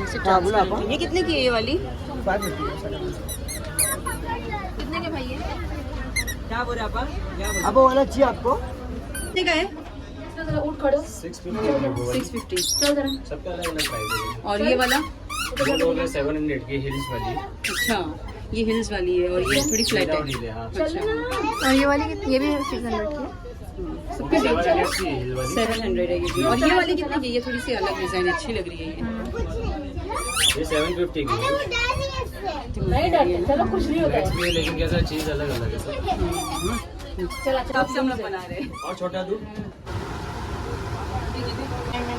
से हाँ, बोला ट्रांसपेरेंट आपा। है। ये कितने की है ये वाली? 550 कितने के भाई है? क्या बोल रहे आप? अब वो वाला चाहिए आपको? कितने का है? 650। सबका अलग अलग प्राइस है। और ये वाला? 700 की हिल्स वाली। अच्छा, ये हिल्स वाली है और ये थोड़ी फ्लैट है। हिल है, हाँ। अच्छा, और ये वाली ये भी 600 की है। सबके 700 की हिल वाली। 700 है ये भी। और ये वाली कितने की है? ये थोड़ी सी अलग डिजाइन अच्छी लग रही है ये। ये 750 की है। चलो कुछ नहीं होता Next में लेकिन कैसा चीज अलग अलग है सब। चल कब से हम लोग बना रहे हैं। और छोटा दूध।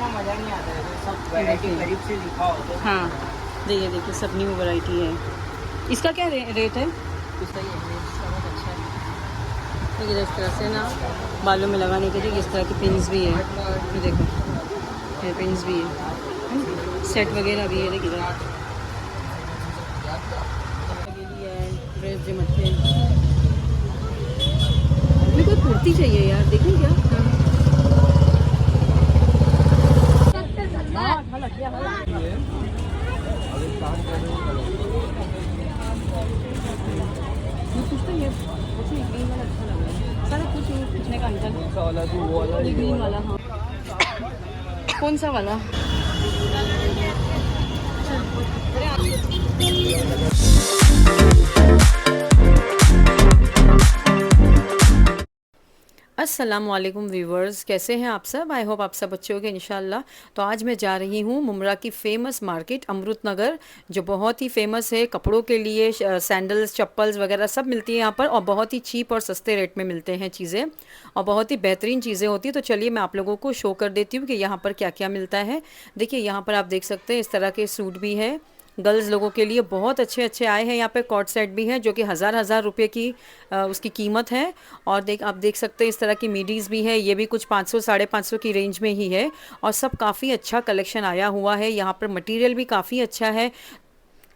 मजा नहीं आता है, सब वैरायटी करीब से लिखा हो तो हाँ, देखिए सब न्यू वैरायटी है। इसका क्या रेट है? इसका ये बहुत अच्छा है। देखिए इस तरह से ना बालों में लगाने के लिए इस तरह की पिन्स भी है। ये देखो, ये पिन्स भी है, सेट वगैरह भी है। देखिए ड्रेस जो मथे मेरे को कुर्ती चाहिए यार, देखें क्या? ये कुछ तो ये कुछ नहीं, ग्रीन वाला अच्छा लग रहा है। सारा कुछ पूछने का अंकल, वाला तो वो वाला ये ग्रीन वाला। हाँ, कौन सा वाला? अस्सलामुअलैकुम व्यूवर्स, कैसे हैं आप सब? आई होप आप सब अच्छे होंगे इंशाल्लाह। तो आज मैं जा रही हूँ मुमरा की फ़ेमस मार्केट अमृत नगर, जो बहुत ही फेमस है कपड़ों के लिए। सैंडल्स, चप्पल्स वगैरह सब मिलती है यहाँ पर, और बहुत ही चीप और सस्ते रेट में मिलते हैं चीज़ें, और बहुत ही बेहतरीन चीज़ें होती हैं। तो चलिए मैं आप लोगों को शो कर देती हूँ कि यहाँ पर क्या क्या मिलता है। देखिए यहाँ पर आप देख सकते हैं इस तरह के सूट भी है गर्ल्स लोगों के लिए, बहुत अच्छे अच्छे आए हैं। यहाँ पे कॉट सेट भी है जो कि हज़ार रुपए की उसकी कीमत है। और आप देख सकते हैं इस तरह की मीडीज़ भी है, ये भी कुछ 500 550 की रेंज में ही है। और सब काफ़ी अच्छा कलेक्शन आया हुआ है। यहाँ पर मटेरियल भी काफ़ी अच्छा है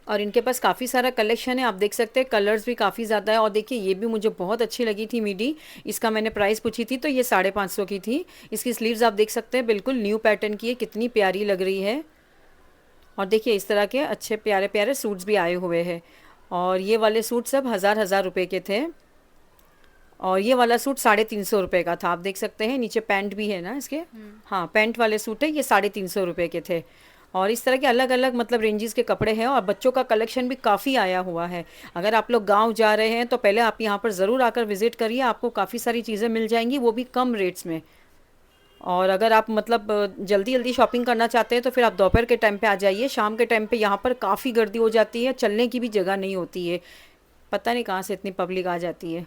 और इनके पास काफ़ी सारा कलेक्शन है। आप देख सकते हैं कलर्स भी काफ़ी ज़्यादा है। और देखिए ये भी मुझे बहुत अच्छी लगी थी मिडी, इसका मैंने प्राइस पूछी थी तो ये 550 की थी। इसकी स्लीव्स आप देख सकते हैं बिल्कुल न्यू पैटर्न की है, कितनी प्यारी लग रही है। और देखिए इस तरह के अच्छे प्यारे प्यारे सूट्स भी आए हुए हैं। और ये वाले सूट सब हज़ार रुपए के थे। और ये वाला सूट 350 रुपये का था। आप देख सकते हैं नीचे पैंट भी है ना इसके। हाँ, पैंट वाले सूट है, ये 350 रुपये के थे। और इस तरह के अलग अलग मतलब रेंजेस के कपड़े हैं, और बच्चों का कलेक्शन भी काफ़ी आया हुआ है। अगर आप लोग गांव जा रहे हैं तो पहले आप यहाँ पर ज़रूर आकर विज़िट करिए, आपको काफ़ी सारी चीज़ें मिल जाएंगी, वो भी कम रेट्स में। और अगर आप मतलब जल्दी जल्दी शॉपिंग करना चाहते हैं तो फिर आप दोपहर के टाइम पे आ जाइए। शाम के टाइम पे यहाँ पर काफ़ी गर्दी हो जाती है, चलने की भी जगह नहीं होती है, पता नहीं कहाँ से इतनी पब्लिक आ जाती है।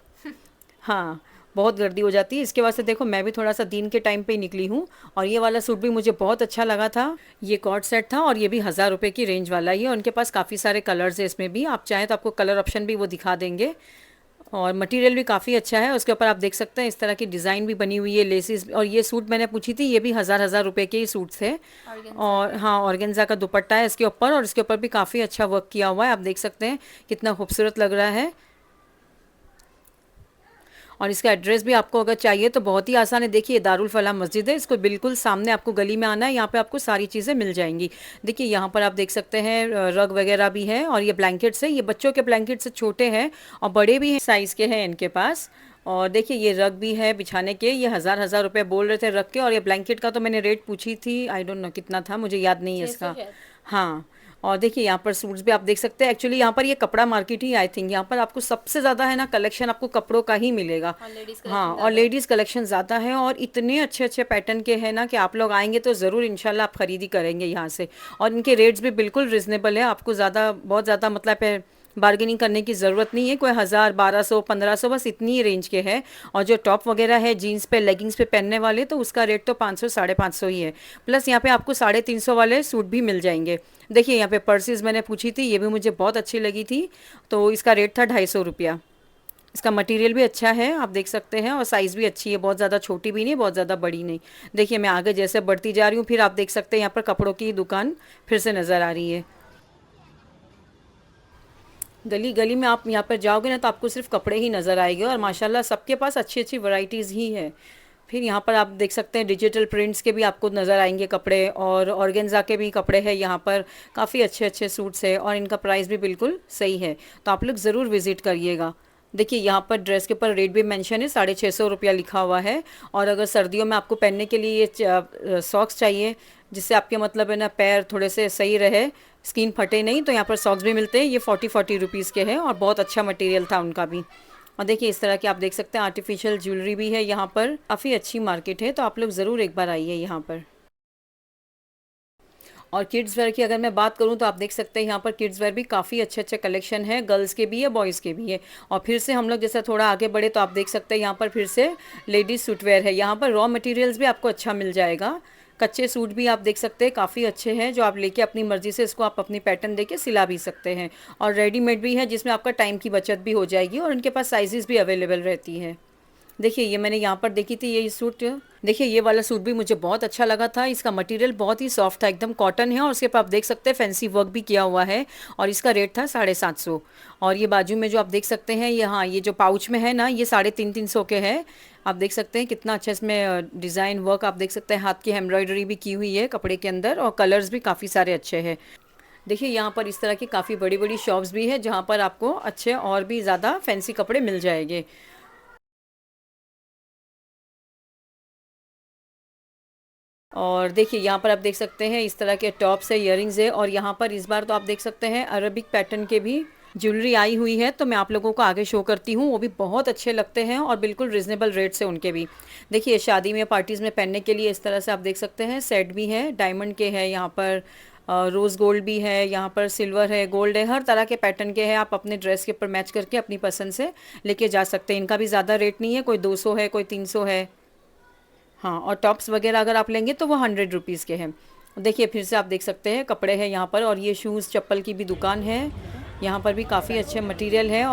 हाँ, बहुत गर्दी हो जाती है। इसके वास्ते देखो मैं भी थोड़ा सा दिन के टाइम पे ही निकली हूँ। और ये वाला सूट भी मुझे बहुत अच्छा लगा था। ये कॉर्ड सेट था और ये भी 1000 रुपये की रेंज वाला ही है। उनके पास काफ़ी सारे कलर्स है इसमें भी, आप चाहें तो आपको कलर ऑप्शन भी वो दिखा देंगे। और मटेरियल भी काफ़ी अच्छा है। उसके ऊपर आप देख सकते हैं इस तरह की डिज़ाइन भी बनी हुई है, लेसिस। और ये सूट मैंने पूछी थी, ये भी हज़ार रुपए के ही सूट थे। और हाँ, ऑर्गेन्जा का दुपट्टा है इसके ऊपर, और इसके ऊपर भी काफ़ी अच्छा वर्क किया हुआ है। आप देख सकते हैं कितना खूबसूरत लग रहा है। और इसका एड्रेस भी आपको अगर चाहिए तो बहुत ही आसान है। देखिए दारुल फलाह मस्जिद है, इसको बिल्कुल सामने आपको गली में आना है, यहाँ पे आपको सारी चीज़ें मिल जाएंगी। देखिए यहाँ पर आप देख सकते हैं रग वगैरह भी है। और ये ब्लैंकेट्स है, ये बच्चों के ब्लैंकेट से छोटे हैं और बड़े भी हैं, साइज़ के हैं इनके पास। और देखिए ये रग भी है बिछाने के, ये हज़ार रुपये बोल रहे थे रग के। और ये ब्लैंकेट का तो मैंने रेट पूछी थी, आई डोंट नो कितना था, मुझे याद नहीं है इसका। हाँ, और देखिए यहाँ पर सूट्स भी आप देख सकते हैं। एक्चुअली यहाँ पर ये कपड़ा मार्केट ही आई थिंक, यहाँ पर आपको सबसे ज़्यादा है ना कलेक्शन आपको कपड़ों का ही मिलेगा। हाँ, और लेडीज़ कलेक्शन ज़्यादा है, और इतने अच्छे अच्छे पैटर्न के हैं ना कि आप लोग आएंगे तो ज़रूर इंशाल्लाह आप ख़रीदी करेंगे यहाँ से। और इनके रेट्स भी बिल्कुल रिजनेबल है, आपको ज़्यादा बहुत ज़्यादा मतलब है बार्गेनिंग करने की ज़रूरत नहीं है। कोई 1000 1200 1500 बस इतनी ही रेंज के हैं। और जो टॉप वगैरह है जीन्स पे लेगिंग्स पे पहनने वाले, तो उसका रेट तो 500 550 ही है। प्लस यहाँ पे आपको 350 वाले सूट भी मिल जाएंगे। देखिए यहाँ पे पर्सेस मैंने पूछी थी, ये भी मुझे बहुत अच्छी लगी थी, तो इसका रेट था 250 रुपया। इसका मटेरियल भी अच्छा है, आप देख सकते हैं, और साइज़ भी अच्छी है, बहुत ज़्यादा छोटी भी नहीं बहुत ज़्यादा बड़ी नहीं। देखिए मैं आगे जैसे बढ़ती जा रही हूँ, फिर आप देख सकते हैं यहाँ पर कपड़ों की दुकान फिर से नज़र आ रही है। गली गली में आप यहाँ पर जाओगे ना तो आपको सिर्फ कपड़े ही नज़र आएंगे, और माशाल्लाह सबके पास अच्छी अच्छी वैरायटीज़ ही है। फिर यहाँ पर आप देख सकते हैं डिजिटल प्रिंट्स के भी आपको नज़र आएंगे कपड़े, और ऑर्गेन्जा के भी कपड़े हैं यहाँ पर। काफ़ी अच्छे अच्छे सूट्स है और इनका प्राइस भी बिल्कुल सही है, तो आप लोग ज़रूर विज़िट करिएगा। देखिए यहाँ पर ड्रेस के ऊपर रेट भी मेंशन है, 650 रुपया लिखा हुआ है। और अगर सर्दियों में आपको पहनने के लिए ये सॉक्स चाहिए, जिससे आपके मतलब है ना पैर थोड़े से सही रहे, स्किन फटे नहीं, तो यहाँ पर सॉक्स भी मिलते हैं। ये 40 रुपीज़ के हैं और बहुत अच्छा मटेरियल था उनका भी। और देखिए इस तरह की आप देख सकते हैं आर्टिफिशियल ज्वेलरी भी है यहाँ पर। काफ़ी अच्छी मार्केट है, तो आप लोग ज़रूर एक बार आइए यहाँ पर। और किड्स वेयर की अगर मैं बात करूँ तो आप देख सकते हैं यहाँ पर किड्स वेयर भी काफ़ी अच्छे अच्छे कलेक्शन है, गर्ल्स के भी है, बॉयज़ के भी है। और फिर से हम लोग जैसा थोड़ा आगे बढ़े तो आप देख सकते हैं यहाँ पर फिर से लेडीज़ सूटवेयर है। यहाँ पर रॉ मटेरियल्स भी आपको अच्छा मिल जाएगा। कच्चे सूट भी आप देख सकते हैं काफ़ी अच्छे हैं, जो आप लेके अपनी मर्ज़ी से इसको आप अपनी पैटर्न देके सिला भी सकते हैं। और रेडीमेड भी है, जिसमें आपका टाइम की बचत भी हो जाएगी, और उनके पास साइजेस भी अवेलेबल रहती है। देखिए ये मैंने यहाँ पर देखी थी ये सूट, देखिए ये वाला सूट भी मुझे बहुत अच्छा लगा था। इसका मटेरियल बहुत ही सॉफ्ट था, एकदम कॉटन है, और उसके ऊपर आप देख सकते हैं फैंसी वर्क भी किया हुआ है। और इसका रेट था 750। और ये बाजू में जो आप देख सकते हैं यहाँ ये जो पाउच में है ना, ये 350 के है। आप देख सकते हैं कितना अच्छा इसमें डिज़ाइन वर्क, आप देख सकते हैं हाथ की एम्ब्रॉयडरी भी की हुई है कपड़े के अंदर, और कलर्स भी काफ़ी सारे अच्छे हैं। देखिए यहाँ पर इस तरह की काफ़ी बड़ी बड़ी शॉप्स भी है, जहाँ पर आपको अच्छे और भी ज़्यादा फैंसी कपड़े मिल जाएंगे। और देखिए यहाँ पर आप देख सकते हैं इस तरह के टॉप्स है, इयररिंग्स है। और यहाँ पर इस बार तो आप देख सकते हैं अरबिक पैटर्न के भी ज्वेलरी आई हुई है, तो मैं आप लोगों को आगे शो करती हूँ। वो भी बहुत अच्छे लगते हैं और बिल्कुल रिजनेबल रेट से उनके भी। देखिए शादी में पार्टीज़ में पहनने के लिए इस तरह से आप देख सकते हैं सेट भी है, डायमंड के है, यहाँ पर रोज़ गोल्ड भी है, यहाँ पर सिल्वर है, गोल्ड है, हर तरह के पैटर्न के हैं। आप अपने ड्रेस के ऊपर मैच करके अपनी पसंद से लेके जा सकते हैं। इनका भी ज़्यादा रेट नहीं है, कोई 200 है, कोई 300 है। हाँ, और टॉप्स वगैरह अगर आप लेंगे तो वो 100 रुपीज़ के हैं। देखिए फिर से आप देख सकते हैं कपड़े हैं यहाँ पर, और ये शूज़ चप्पल की भी दुकान है। यहाँ पर भी काफ़ी अच्छे मटेरियल है।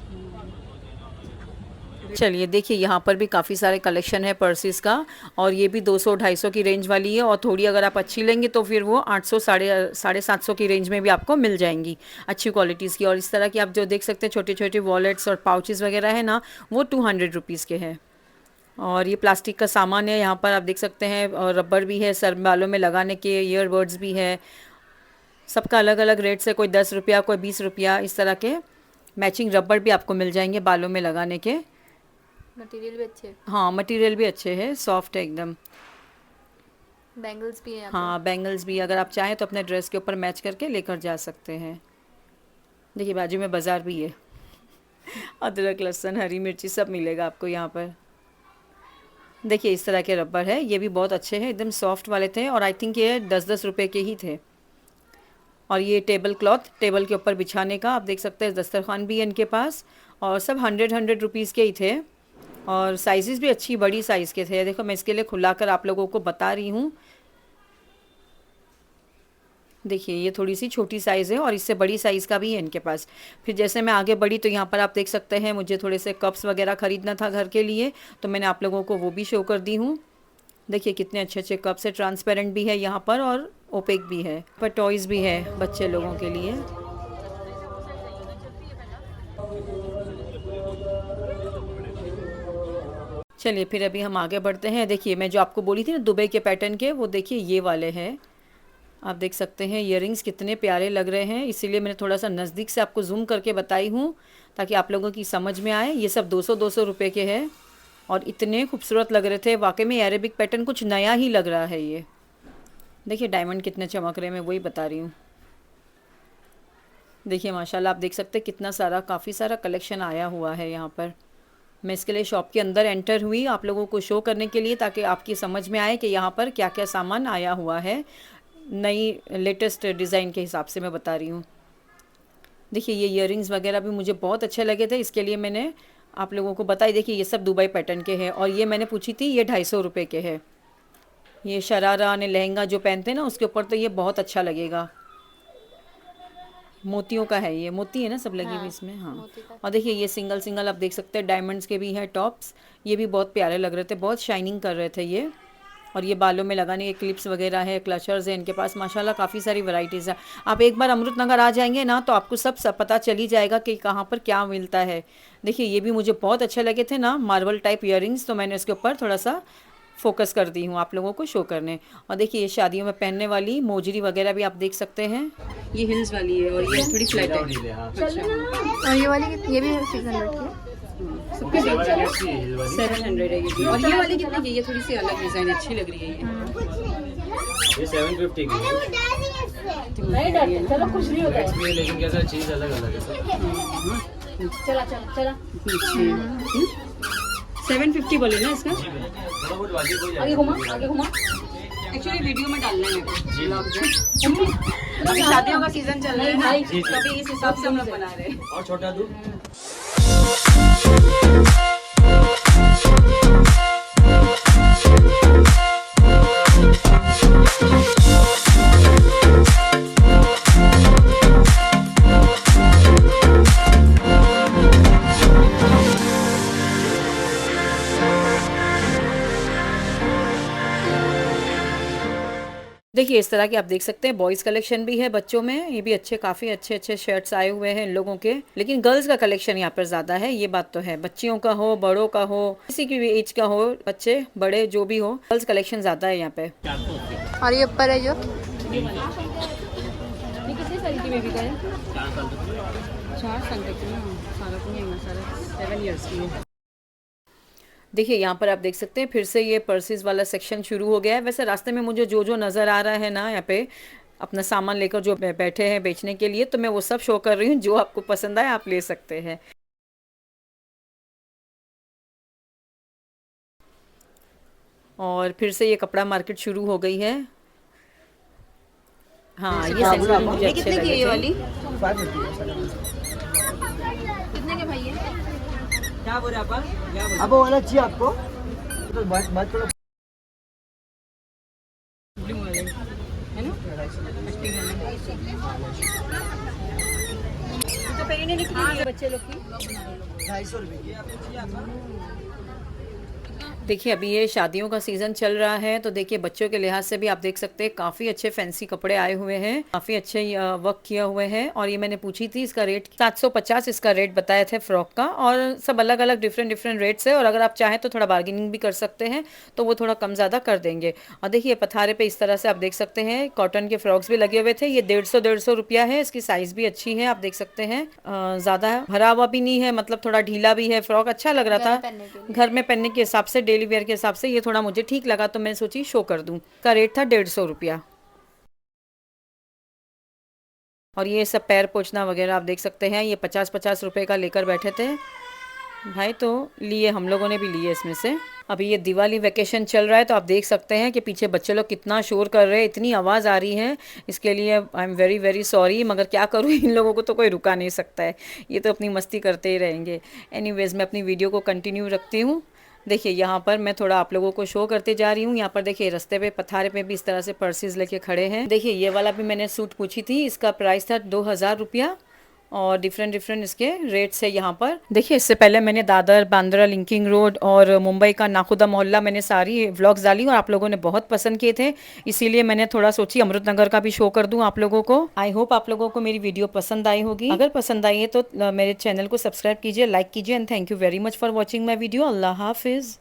चलिए देखिए यहाँ पर भी काफ़ी सारे कलेक्शन है पर्सेस का, और ये भी 200-250 की रेंज वाली है। और थोड़ी अगर आप अच्छी लेंगे तो फिर वो 800 साढ़े 700 की रेंज में भी आपको मिल जाएंगी अच्छी क्वालिटीज़ की। और इस तरह की आप जो देख सकते हैं छोटे छोटे वॉलेट्स और पाउचेस वगैरह है ना, वो 200 रुपीज़ के हैं। और ये प्लास्टिक का सामान है, यहाँ पर आप देख सकते हैं, और रबर भी है, सर बालों में लगाने के ईयरबड्स भी है। सबका अलग अलग रेट से, कोई 10 रुपया, कोई 20 रुपया, इस तरह के मैचिंग रबर भी आपको मिल जाएंगे बालों में लगाने के। मटेरियल भी अच्छे, हाँ मटेरियल भी अच्छे है, सॉफ्ट है एकदम। बैंगल्स भी हैं। हाँ बैंगल्स भी अगर आप चाहें तो अपने ड्रेस के ऊपर मैच करके लेकर जा सकते हैं। देखिए बाजू में बाज़ार भी है, अदरक लहसुन हरी मिर्ची सब मिलेगा आपको यहाँ पर। देखिए इस तरह के रबर है, ये भी बहुत अच्छे हैं, एकदम सॉफ्ट वाले थे, और आई थिंक ये 10-10 रुपये के ही थे। और ये टेबल क्लॉथ टेबल के ऊपर बिछाने का आप देख सकते हैं, दस्तरखान भी है इनके पास, और सब 100 रुपीज़ के ही थे। और साइज़ेस भी अच्छी बड़ी साइज़ के थे। देखो मैं इसके लिए खुलाकर आप लोगों को बता रही हूँ। देखिए ये थोड़ी सी छोटी साइज़ है, और इससे बड़ी साइज़ का भी है इनके पास। फिर जैसे मैं आगे बढ़ी तो यहाँ पर आप देख सकते हैं मुझे थोड़े से कप्स वगैरह ख़रीदना था घर के लिए, तो मैंने आप लोगों को वो भी शो कर दी हूँ। देखिए कितने अच्छे अच्छे कप्स है, ट्रांसपेरेंट भी है यहाँ पर और ओपेक भी है। पर टॉयज़ भी है बच्चे लोगों के लिए। चलिए फिर अभी हम आगे बढ़ते हैं। देखिए मैं जो आपको बोली थी ना दुबई के पैटर्न के, वो देखिए ये वाले हैं। आप देख सकते हैं इयररिंग्स कितने प्यारे लग रहे हैं, इसीलिए मैंने थोड़ा सा नज़दीक से आपको जूम करके बताई हूँ ताकि आप लोगों की समझ में आए। ये सब 200-200 रुपये के हैं, और इतने खूबसूरत लग रहे थे। वाकई में अरेबिक पैटर्न कुछ नया ही लग रहा है ये। देखिए डायमंड कितने चमक रहे हैं, मैं वही बता रही हूँ। देखिए माशाल्लाह आप देख सकते हैं कितना सारा, काफ़ी सारा कलेक्शन आया हुआ है यहाँ पर। मैं इसके लिए शॉप के अंदर एंटर हुई आप लोगों को शो करने के लिए, ताकि आपकी समझ में आए कि यहाँ पर क्या क्या सामान आया हुआ है, नई लेटेस्ट डिज़ाइन के हिसाब से मैं बता रही हूँ। देखिए ये इयररिंग्स वगैरह भी मुझे बहुत अच्छे लगे थे, इसके लिए मैंने आप लोगों को बताई। देखिए ये सब दुबई पैटर्न के हैं, और ये मैंने पूछी थी, ये 250 रुपये के है। ये शरारा ने लहंगा जो पहनते हैं ना उसके ऊपर तो ये बहुत अच्छा लगेगा। मोतियों का है, ये मोती है ना सब लगी हुई इसमें। हाँ, और देखिए ये सिंगल सिंगल आप देख सकते हैं डायमंड्स के भी हैं टॉप्स। ये भी बहुत प्यारे लग रहे थे, बहुत शाइनिंग कर रहे थे ये। और ये बालों में लगाने के क्लिप्स वगैरह है, क्लचर्स है इनके पास। माशाल्लाह काफ़ी सारी वैरायटीज़ है। आप एक बार अमृतनगर आ जाएंगे ना तो आपको सब पता चल ही जाएगा कि कहाँ पर क्या मिलता है। देखिए ये भी मुझे बहुत अच्छे लगे थे ना, मार्बल टाइप इयररिंग्स, तो मैंने उसके ऊपर थोड़ा सा फोकस कर दी हूँ आप लोगों को शो करने। और देखिए ये शादियों में पहनने वाली मोजरी वगैरह भी आप देख सकते हैं। ये हिल्स वाली है और ये थोड़ी फ्लैट है। ढीले, हाँ। और ये वाली ये भी 600 की है। सबके 700 की हिल वाली। 700 है ये भी। और ये वाली कितनी की है? ये थोड़ी सी अलग डिजाइन अच्छी लग रही है ये 750 की है। ये। चलो कुछ नहीं Next भी है, लेकिन कैसा चीज अलग अलग है सब। चला चला चला 750 बोले ना इसका। थोड़ा बहुत वाजिब हो आगे घुमा जाएगा। आगे घुमा। एक्चुअली वीडियो में डालना है मेरे को जी। ब्लॉग में। अभी शादियों का सीजन चल रहा है जी, जी। तभी इस हिसाब से हम लोग बना रहे हैं। और छोटा दूध। देखिए इस तरह के आप देख सकते हैं बॉयज़ कलेक्शन भी है बच्चों में। ये भी अच्छे काफ़ी अच्छे अच्छे शर्ट्स आए हुए हैं इन लोगों के। लेकिन गर्ल्स का कलेक्शन यहाँ पर ज़्यादा है, ये बात तो है। बच्चियों का हो, बड़ों का हो, किसी की भी एज का हो, बच्चे बड़े जो भी हो, गर्ल्स कलेक्शन ज़्यादा है यहाँ पे। और ये ऊपर है जो ये कितने साल की बेबी का है? 4 साल तक की ना, सारा तो नहीं है, सारा 7 इयर्स की है। देखिए यहाँ पर आप देख सकते हैं फिर से ये पर्सेस वाला सेक्शन शुरू हो गया है। वैसे रास्ते में मुझे जो जो नज़र आ रहा है ना यहाँ पे अपना सामान लेकर जो बैठे हैं बेचने के लिए, तो मैं वो सब शो कर रही हूँ। जो आपको पसंद आए आप ले सकते हैं। और फिर से ये कपड़ा मार्केट शुरू हो गई है। हाँ ये सेक्शन मुझे अच्छे लगे थे। कितने के भाई है? क्या बोल रहे आप? अब वो वाला चाहिए आपको? तो बात करो। है ना? तो पहले निकली बच्चे लोग की 250 रुपये की आपको चाहिए आपको? देखिए अभी ये शादियों का सीज़न चल रहा है, तो देखिए बच्चों के लिहाज से भी आप देख सकते हैं काफ़ी अच्छे फैंसी कपड़े आए हुए हैं, काफ़ी अच्छे वर्क किया हुए हैं। और ये मैंने पूछी थी इसका रेट 750 इसका रेट बताए थे फ्रॉक का। और सब अलग अलग डिफरेंट रेट्स है। और अगर आप चाहें तो थोड़ा बार्गेनिंग भी कर सकते हैं, तो वो थोड़ा कम ज़्यादा कर देंगे। और देखिए पथारे पे इस तरह से आप देख सकते हैं कॉटन के फ्रॉक्स भी लगे हुए थे। ये 150 रुपया है। इसकी साइज़ भी अच्छी है, आप देख सकते हैं। ज़्यादा भरा हुआ भी नहीं है, मतलब थोड़ा ढीला भी है। फ्रॉक अच्छा लग रहा था घर में पहनने के हिसाब से, डेली वेयर के हिसाब से ये थोड़ा मुझे ठीक लगा, तो मैं सोची शो कर दूं। का रेट था 150 रुपया। और ये सब पैर पोछना वगैरह आप देख सकते हैं, ये 50-50 रुपए का लेकर बैठे थे भाई, तो लिए हम लोगों ने भी लिए इसमें से। अभी ये दिवाली वैकेशन चल रहा है, तो आप देख सकते हैं कि पीछे बच्चे लोग कितना शोर कर रहे हैं, इतनी आवाज़ आ रही है। इसके लिए I am very very sorry, मगर क्या करूँ, इन लोगों को तो कोई रुका नहीं सकता है। ये तो अपनी मस्ती करते ही रहेंगे। एनीवेज मैं अपनी वीडियो को कंटिन्यू रखती हूँ। देखिए यहाँ पर मैं थोड़ा आप लोगों को शो करते जा रही हूँ। यहाँ पर देखिए रास्ते पे पथारे पे भी इस तरह से पर्सेस लेके खड़े हैं। देखिए ये वाला भी मैंने सूट पूछी थी, इसका प्राइस था 2000 रुपया। और डिफरेंट इसके रेट्स है यहाँ पर। देखिए इससे पहले मैंने दादर, बांद्रा लिंकिंग रोड और मुंबई का नाखुदा मोहल्ला मैंने सारी व्लॉग्स डाली और आप लोगों ने बहुत पसंद किए थे, इसीलिए मैंने थोड़ा सोची अमृतनगर का भी शो कर दूं आप लोगों को। आई होप आप लोगों को मेरी वीडियो पसंद आई होगी। अगर पसंद आई है तो मेरे चैनल को सब्सक्राइब कीजिए, लाइक कीजिए and thank you very much for watching my video. अल्लाह हाफिज़।